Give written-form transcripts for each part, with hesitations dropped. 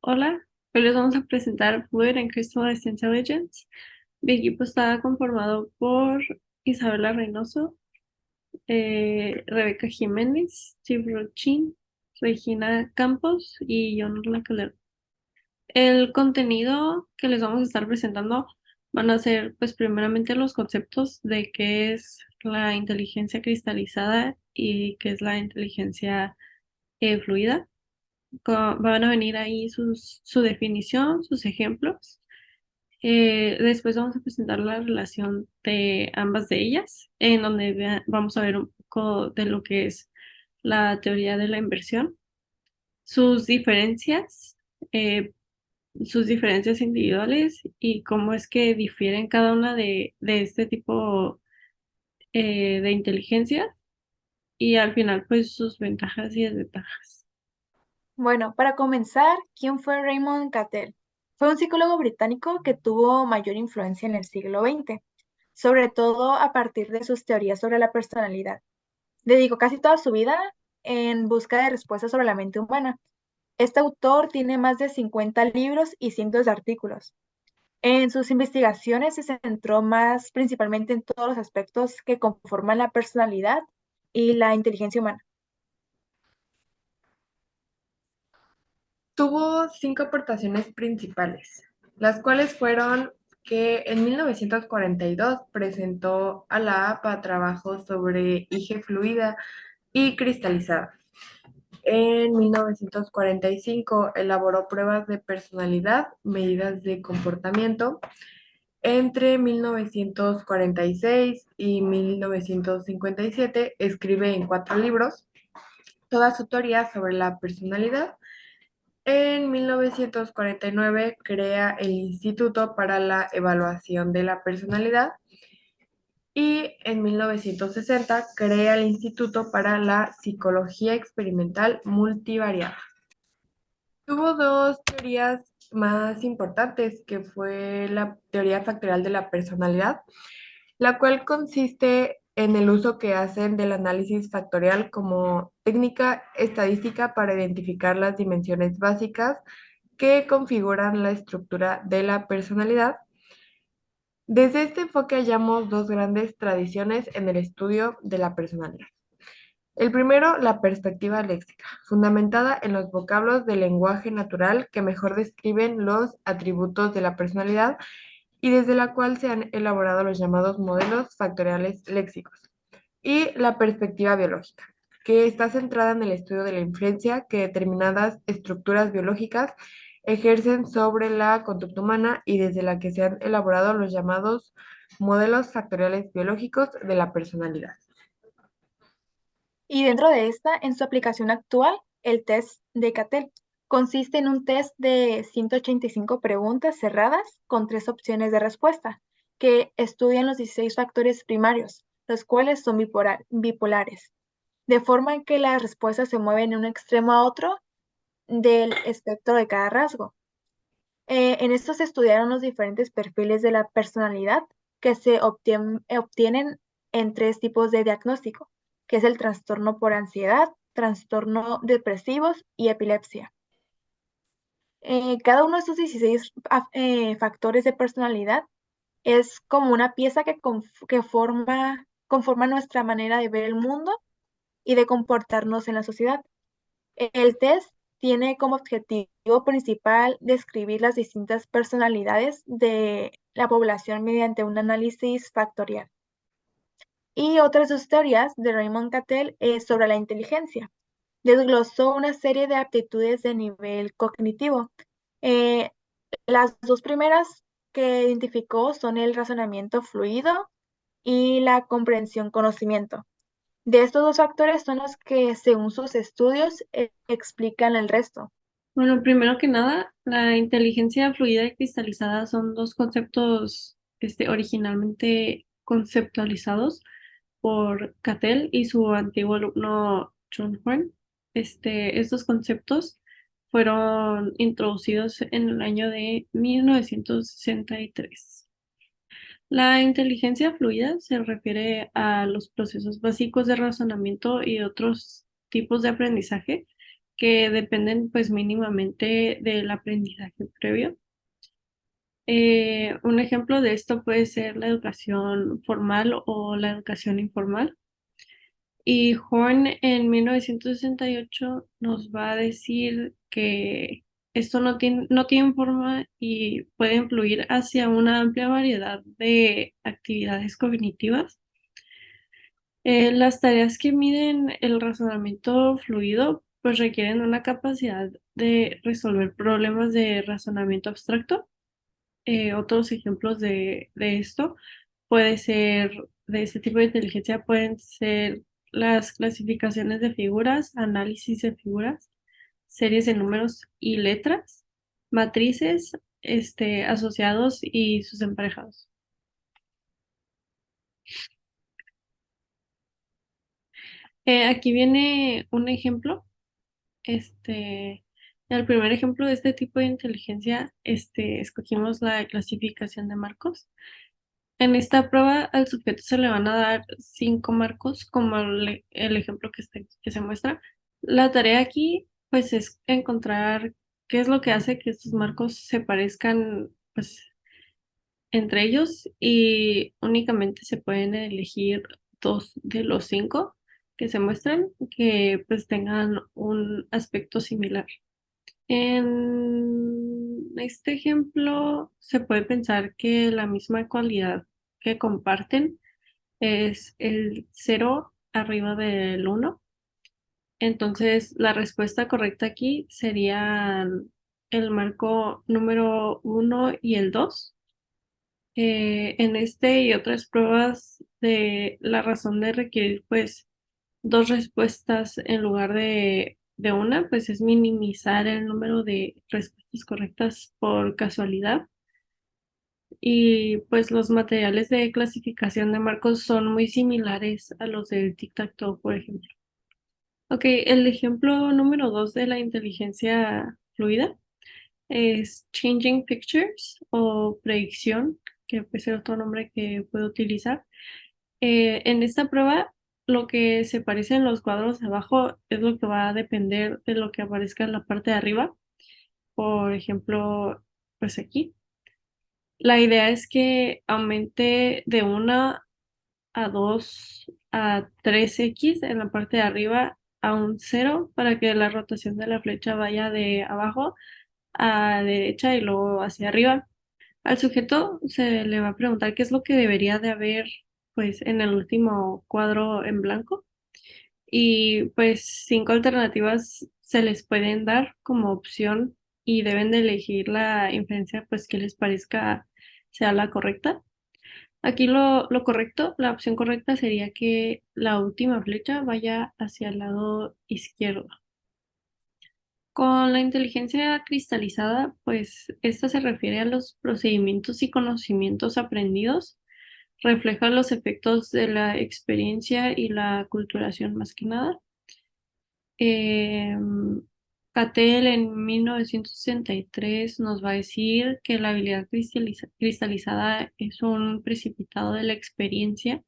Hola, hoy les vamos a presentar Fluid and Crystallized Intelligence. Mi equipo está conformado por Isabela Reynoso, Rebeca Jiménez, Steve Rochin, Regina Campos y John Calero. El contenido que les vamos a estar presentando van a ser, pues, primeramente los conceptos de qué es la inteligencia cristalizada y qué es la inteligencia fluida. Van a venir ahí su definición, sus ejemplos. Después vamos a presentar la relación de ambas de ellas, en donde vamos a ver un poco de lo que es la teoría de la inversión, sus diferencias, eh, sus diferencias individuales y cómo es que difieren cada una de este tipo de inteligencia y al final pues sus ventajas y desventajas. Bueno, para comenzar, ¿quién fue Raymond Cattell? Fue un psicólogo británico que tuvo mayor influencia en el siglo XX, sobre todo a partir de sus teorías sobre la personalidad. Dedicó casi toda su vida en busca de respuestas sobre la mente humana. Este autor tiene más de 50 libros y cientos de artículos. En sus investigaciones se centró más principalmente en todos los aspectos que conforman la personalidad y la inteligencia humana. Tuvo cinco aportaciones principales, las cuales fueron que en 1942 presentó a la APA trabajos sobre IG fluida y cristalizada. En 1945 elaboró pruebas de personalidad, medidas de comportamiento. Entre 1946 y 1957 escribe en cuatro libros toda su teoría sobre la personalidad. En 1949 crea el Instituto para la Evaluación de la Personalidad y en 1960 crea el Instituto para la Psicología Experimental Multivariada. Tuvo dos teorías más importantes, que fue la teoría factorial de la personalidad, la cual consiste en el uso que hacen del análisis factorial como técnica estadística para identificar las dimensiones básicas que configuran la estructura de la personalidad. Desde este enfoque hallamos dos grandes tradiciones en el estudio de la personalidad. El primero, la perspectiva léxica, fundamentada en los vocablos del lenguaje natural que mejor describen los atributos de la personalidad y desde la cual se han elaborado los llamados modelos factoriales léxicos. Y la perspectiva biológica, que está centrada en el estudio de la influencia que determinadas estructuras biológicas ejercen sobre la conducta humana y desde la que se han elaborado los llamados modelos factoriales biológicos de la personalidad. Y dentro de esta, en su aplicación actual, el test de Cattell consiste en un test de 185 preguntas cerradas con tres opciones de respuesta, que estudian los 16 factores primarios, los cuales son bipolares, de forma en que las respuestas se mueven de un extremo a otro del espectro de cada rasgo. En estos se estudiaron los diferentes perfiles de la personalidad que se obtienen en tres tipos de diagnóstico, que es el trastorno por ansiedad, trastorno depresivos y epilepsia. Cada uno de estos 16 factores de personalidad es como una pieza que conforma nuestra manera de ver el mundo y de comportarnos en la sociedad. El test tiene como objetivo principal describir las distintas personalidades de la población mediante un análisis factorial. Y otras dos teorías de Raymond Cattell sobre la inteligencia. Desglosó una serie de aptitudes de nivel cognitivo. Eh, las dos primeras que identificó son el razonamiento fluido y la comprensión-conocimiento. De estos dos factores son los que, según sus estudios, explican el resto. Bueno, primero que nada, la inteligencia fluida y cristalizada son dos conceptos originalmente conceptualizados por Cattell y su antiguo alumno John Horn. Estos conceptos fueron introducidos en el año de 1963. La inteligencia fluida se refiere a los procesos básicos de razonamiento y otros tipos de aprendizaje que dependen pues mínimamente del aprendizaje previo. Un ejemplo de esto puede ser la educación formal o la educación informal. Y Horn en 1968 nos va a decir que esto no tiene forma y puede influir hacia una amplia variedad de actividades cognitivas. Las tareas que miden el razonamiento fluido pues requieren una capacidad de resolver problemas de razonamiento abstracto. Otros ejemplos de esto puede ser, de este tipo de inteligencia pueden ser las clasificaciones de figuras, análisis de figuras, series de números y letras, matrices, asociados y sus emparejados. Aquí viene un ejemplo. El primer ejemplo de este tipo de inteligencia, escogimos la clasificación de marcos. En esta prueba al sujeto se le van a dar 5 marcos, como el ejemplo que se muestra. La tarea aquí, pues, es encontrar qué es lo que hace que estos marcos se parezcan, pues, entre ellos y únicamente se pueden elegir 2 de los 5 que se muestran que, pues, tengan un aspecto similar. En este ejemplo se puede pensar que la misma cualidad que comparten es el 0 arriba del 1. Entonces la respuesta correcta aquí sería el marco número 1 y el 2. En este y otras pruebas de la razón de requerir pues 2 respuestas en lugar de una, pues es minimizar el número de respuestas correctas por casualidad. Y pues los materiales de clasificación de marcos son muy similares a los del tic-tac-toe, por ejemplo. Ok, el ejemplo número 2 de la inteligencia fluida es Changing Pictures o predicción, que puede ser otro nombre que puedo utilizar. En esta prueba, lo que se parece en los cuadros de abajo es lo que va a depender de lo que aparezca en la parte de arriba. Por ejemplo, pues aquí. La idea es que aumente de 1 a 2 a 3x en la parte de arriba a un 0 para que la rotación de la flecha vaya de abajo a derecha y luego hacia arriba. Al sujeto se le va a preguntar qué es lo que debería de haber pues en el último cuadro en blanco y pues 5 alternativas se les pueden dar como opción y deben de elegir la inferencia pues que les parezca sea la correcta. Aquí lo correcto, la opción correcta sería que la última flecha vaya hacia el lado izquierdo. Con la inteligencia cristalizada, pues esta se refiere a los procedimientos y conocimientos aprendidos, refleja los efectos de la experiencia y la aculturación más que nada. Eh, Cattell en 1963 nos va a decir que la habilidad cristalizada es un precipitado de la experiencia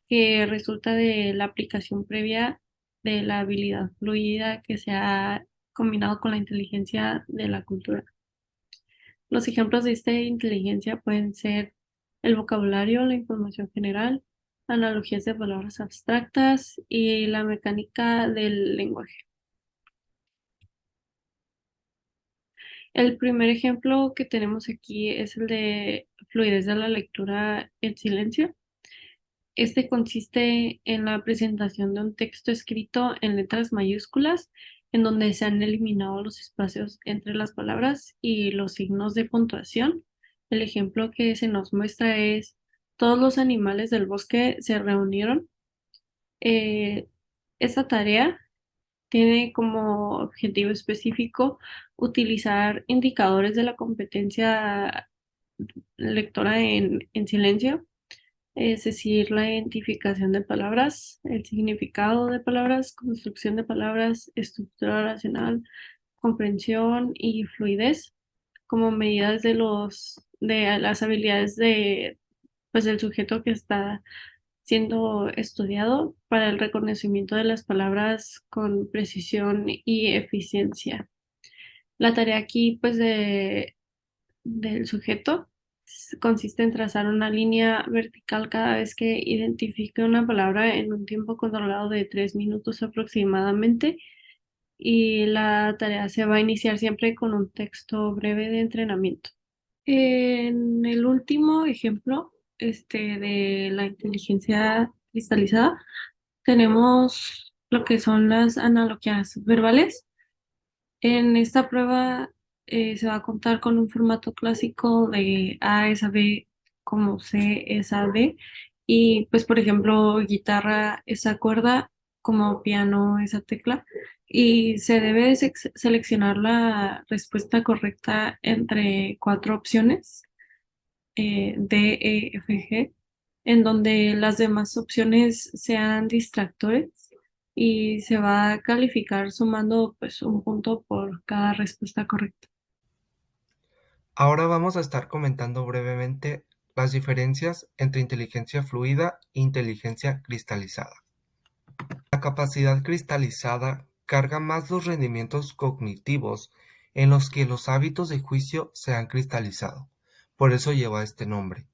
que resulta de la aplicación previa de la habilidad fluida que se ha combinado con la inteligencia de la cultura. Los ejemplos de esta inteligencia pueden ser el vocabulario, la información general, analogías de palabras abstractas y la mecánica del lenguaje. El primer ejemplo que tenemos aquí es el de fluidez de la lectura en silencio. Este consiste en la presentación de un texto escrito en letras mayúsculas, en donde se han eliminado los espacios entre las palabras y los signos de puntuación. El ejemplo que se nos muestra es: todos los animales del bosque se reunieron. Eh, Esta tarea tiene como objetivo específico utilizar indicadores de la competencia lectora en silencio, es decir, la identificación de palabras, el significado de palabras, construcción de palabras, estructura oracional, comprensión y fluidez como medidas de las habilidades pues, del sujeto que está siendo estudiado para el reconocimiento de las palabras con precisión y eficiencia. La tarea aquí, pues, del sujeto consiste en trazar una línea vertical cada vez que identifique una palabra en un tiempo controlado de 3 minutos aproximadamente, y la tarea se va a iniciar siempre con un texto breve de entrenamiento. En el último ejemplo, de la inteligencia cristalizada, tenemos lo que son las analogías verbales. En esta prueba se va a contar con un formato clásico de A es a B, como C es a D, y pues por ejemplo guitarra esa cuerda, como piano esa tecla, y se debe seleccionar la respuesta correcta entre cuatro opciones, D, E, F, G, en donde las demás opciones sean distractores, y se va a calificar sumando pues un punto por cada respuesta correcta. Ahora vamos a estar comentando brevemente las diferencias entre inteligencia fluida e inteligencia cristalizada. La capacidad cristalizada carga más los rendimientos cognitivos en los que los hábitos de juicio se han cristalizado, por eso lleva este nombre.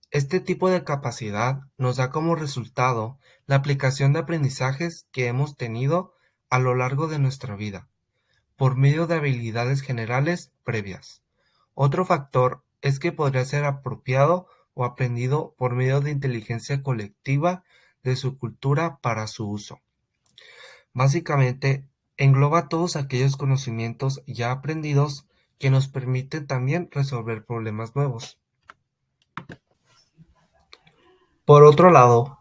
Este tipo de capacidad nos da como resultado la aplicación de aprendizajes que hemos tenido a lo largo de nuestra vida, por medio de habilidades generales previas. Otro factor es que podría ser apropiado o aprendido por medio de inteligencia colectiva de su cultura para su uso. Básicamente, engloba todos aquellos conocimientos ya aprendidos que nos permiten también resolver problemas nuevos. Por otro lado,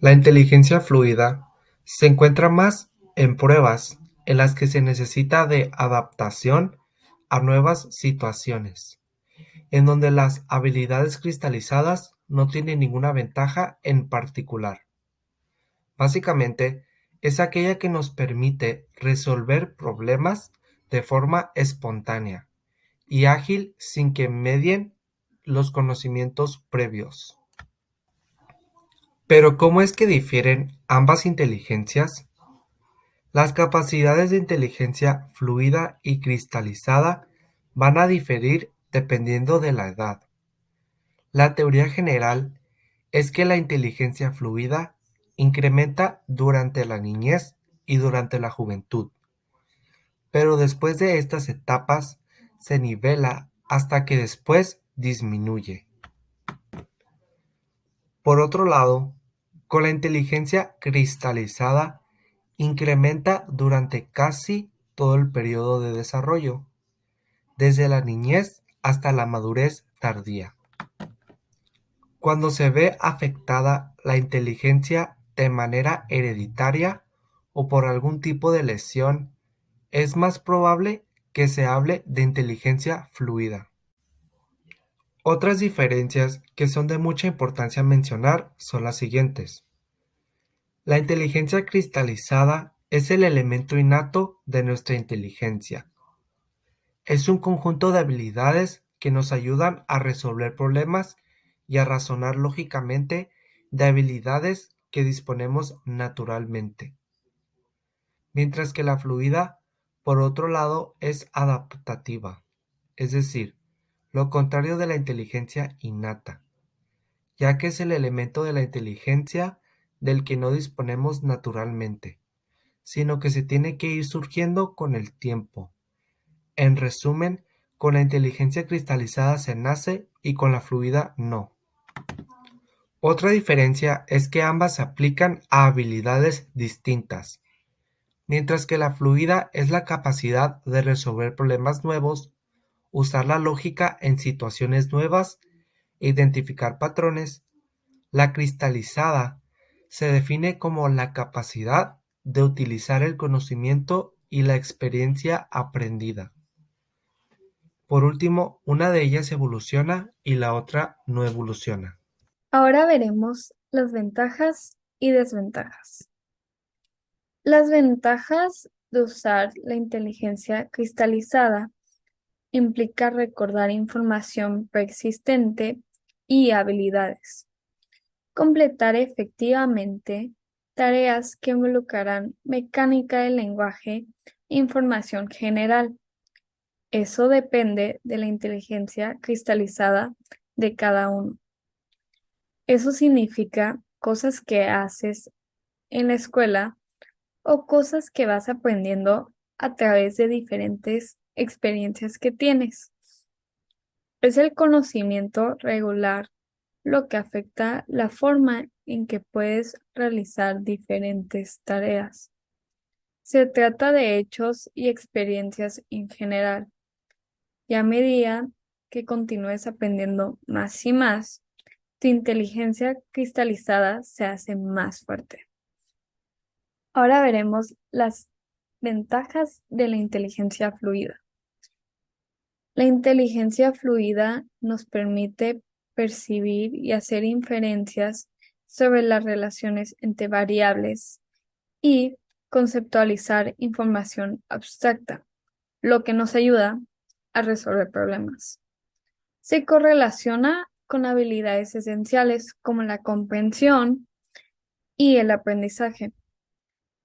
la inteligencia fluida se encuentra más en pruebas en las que se necesita de adaptación a nuevas situaciones, en donde las habilidades cristalizadas no tienen ninguna ventaja en particular. Básicamente, es aquella que nos permite resolver problemas de forma espontánea y ágil sin que medien los conocimientos previos. Pero ¿cómo es que difieren ambas inteligencias? Las capacidades de inteligencia fluida y cristalizada van a diferir dependiendo de la edad. La teoría general es que la inteligencia fluida incrementa durante la niñez y durante la juventud, pero después de estas etapas se nivela hasta que después disminuye. Por otro lado, con la inteligencia cristalizada incrementa durante casi todo el periodo de desarrollo, desde la niñez hasta la madurez tardía. Cuando se ve afectada la inteligencia de manera hereditaria o por algún tipo de lesión, es más probable que se hable de inteligencia fluida. Otras diferencias que son de mucha importancia mencionar son las siguientes. La inteligencia cristalizada es el elemento innato de nuestra inteligencia. Es un conjunto de habilidades que nos ayudan a resolver problemas y a razonar lógicamente, de habilidades que disponemos naturalmente. Mientras que la fluida, por otro lado, es adaptativa, es decir, lo contrario de la inteligencia innata, ya que es el elemento de la inteligencia del que no disponemos naturalmente, sino que se tiene que ir surgiendo con el tiempo. En resumen, con la inteligencia cristalizada se nace y con la fluida no. Otra diferencia es que ambas se aplican a habilidades distintas. Mientras que la fluida es la capacidad de resolver problemas nuevos, usar la lógica en situaciones nuevas e identificar patrones, la cristalizada se define como la capacidad de utilizar el conocimiento y la experiencia aprendida. Por último, una de ellas evoluciona y la otra no evoluciona. Ahora veremos las ventajas y desventajas. Las ventajas de usar la inteligencia cristalizada implica recordar información preexistente y habilidades. completar efectivamente tareas que involucrarán mecánica del lenguaje e información general. Eso depende de la inteligencia cristalizada de cada uno. Eso significa cosas que haces en la escuela o cosas que vas aprendiendo a través de diferentes experiencias que tienes. Es el conocimiento regular lo que afecta la forma en que puedes realizar diferentes tareas. Se trata de hechos y experiencias en general, y a medida que continúes aprendiendo más y más, tu inteligencia cristalizada se hace más fuerte. Ahora veremos las ventajas de la inteligencia fluida. La inteligencia fluida nos permite percibir y hacer inferencias sobre las relaciones entre variables y conceptualizar información abstracta, lo que nos ayuda a resolver problemas. Se correlaciona con habilidades esenciales como la comprensión y el aprendizaje.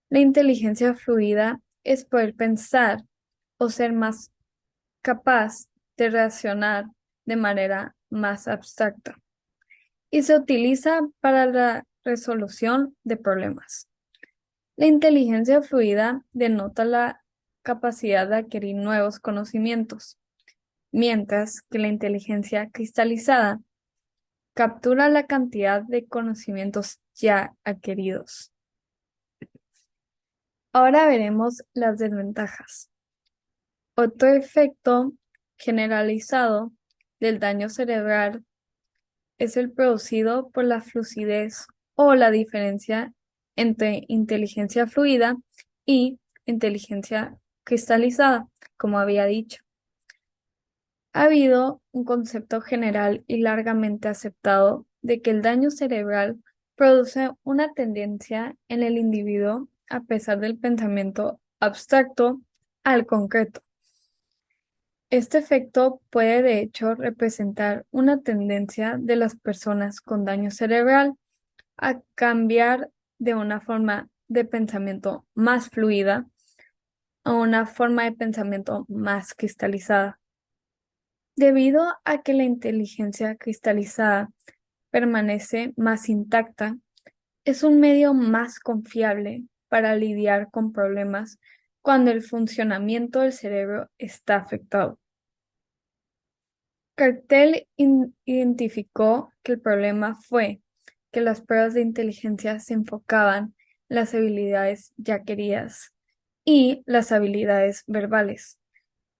La inteligencia fluida es poder pensar o ser más capaz de reaccionar de manera más abstracta y se utiliza para la resolución de problemas. La inteligencia fluida denota la capacidad de adquirir nuevos conocimientos, mientras que la inteligencia cristalizada captura la cantidad de conocimientos ya adquiridos. Ahora veremos las desventajas. Otro efecto generalizado del daño cerebral es el producido por la fluidez o la diferencia entre inteligencia fluida y inteligencia cristalizada, como había dicho. Ha habido un concepto general y largamente aceptado de que el daño cerebral produce una tendencia en el individuo a pesar del pensamiento abstracto al concreto. Este efecto puede de hecho representar una tendencia de las personas con daño cerebral a cambiar de una forma de pensamiento más fluida a una forma de pensamiento más cristalizada. Debido a que la inteligencia cristalizada permanece más intacta, es un medio más confiable para lidiar con problemas cuando el funcionamiento del cerebro está afectado. Cartel identificó que el problema fue que las pruebas de inteligencia se enfocaban en las habilidades ya queridas y las habilidades verbales,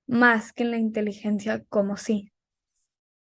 más que en la inteligencia como sí.